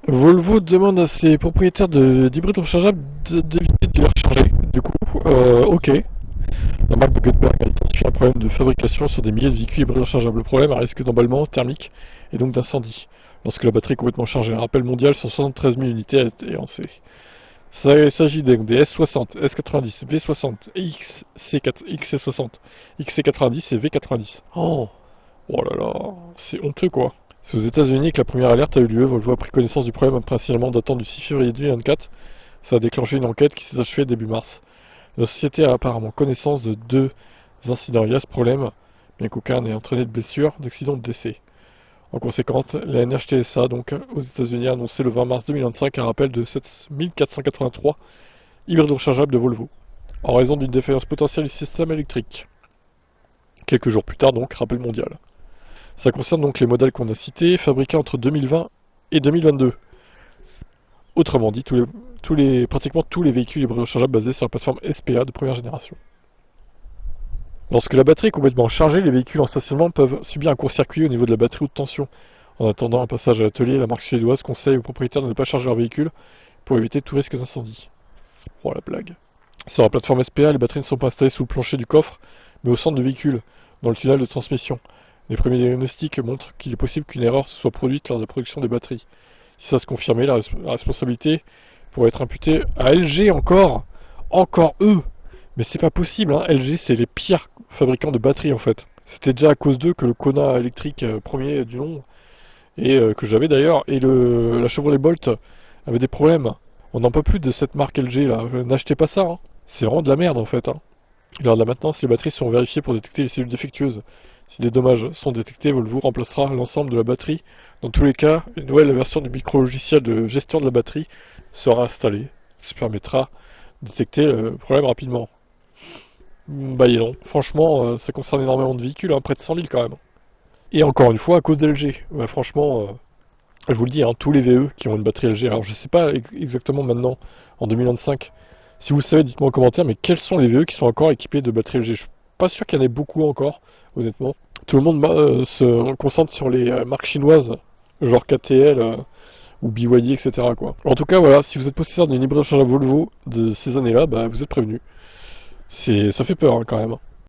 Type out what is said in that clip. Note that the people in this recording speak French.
Volvo demande à ses propriétaires d'hybrides rechargeables d'éviter de les recharger. Du coup, ok. La marque de Göteborg a identifié un problème de fabrication sur des milliers de véhicules hybrides rechargeables. Le problème, un risque d'emballement thermique et donc d'incendie. Lorsque la batterie est complètement chargée, un rappel mondial sur 73 000 unités a été lancé. Il s'agit donc des S60, S90, V60, XC60, XC90 et V90. Oh là là, c'est honteux quoi. C'est aux États-Unis que la première alerte a eu lieu. Volvo a pris connaissance du problème après un signalement datant du 6 février 2024. Ça a déclenché une enquête qui s'est achevée début mars. La société a apparemment connaissance de 2 incidents liés à ce problème, bien qu'aucun n'ait entraîné de blessures, d'accident ou de décès. En conséquence, la NHTSA, donc aux États-Unis, a annoncé le 20 mars 2025 un rappel de 7483 hybrides rechargeables de Volvo, en raison d'une défaillance potentielle du système électrique. Quelques jours plus tard, donc, rappel mondial. Ça concerne donc les modèles qu'on a cités, fabriqués entre 2020 et 2022. Autrement dit, pratiquement tous les véhicules hybrides rechargeables basés sur la plateforme SPA de première génération. Lorsque la batterie est complètement chargée, les véhicules en stationnement peuvent subir un court-circuit au niveau de la batterie ou de tension. En attendant un passage à l'atelier, la marque suédoise conseille aux propriétaires de ne pas charger leur véhicule pour éviter tout risque d'incendie. Oh la blague. Sur la plateforme SPA, les batteries ne sont pas installées sous le plancher du coffre, mais au centre du véhicule, dans le tunnel de transmission. Les premiers diagnostics montrent qu'il est possible qu'une erreur se soit produite lors de la production des batteries. Si ça se confirmait, la responsabilité pourrait être imputée à LG encore. Encore eux. Mais c'est pas possible, hein. LG c'est les pires fabricants de batteries en fait. C'était déjà à cause d'eux que le Kona électrique premier du nom, et que j'avais d'ailleurs, et la Chevrolet Bolt avait des problèmes. On n'en peut plus de cette marque LG là. N'achetez pas ça, hein. C'est vraiment de la merde en fait, hein. Lors de la maintenance, les batteries sont vérifiées pour détecter les cellules défectueuses. Si des dommages sont détectés, Volvo remplacera l'ensemble de la batterie. Dans tous les cas, une nouvelle version du micro-logiciel de gestion de la batterie sera installée. Ça permettra de détecter le problème rapidement. Bah non, franchement, ça concerne énormément de véhicules, hein, près de 100 000 quand même. Et encore une fois, à cause d'LG. Ouais, franchement, je vous le dis, hein, tous les VE qui ont une batterie LG, alors je sais pas exactement maintenant, en 2025, si vous le savez, dites-moi en commentaire, mais quels sont les VE qui sont encore équipés de batterie LG? Je suis pas sûr qu'il y en ait beaucoup encore, honnêtement. Tout le monde se concentre sur les marques chinoises, genre KTL ou BYD, etc. quoi. En tout cas, voilà, si vous êtes possesseur d'une hybride rechargeable Volvo de ces années-là, bah, vous êtes prévenus. Ça fait peur hein, quand même.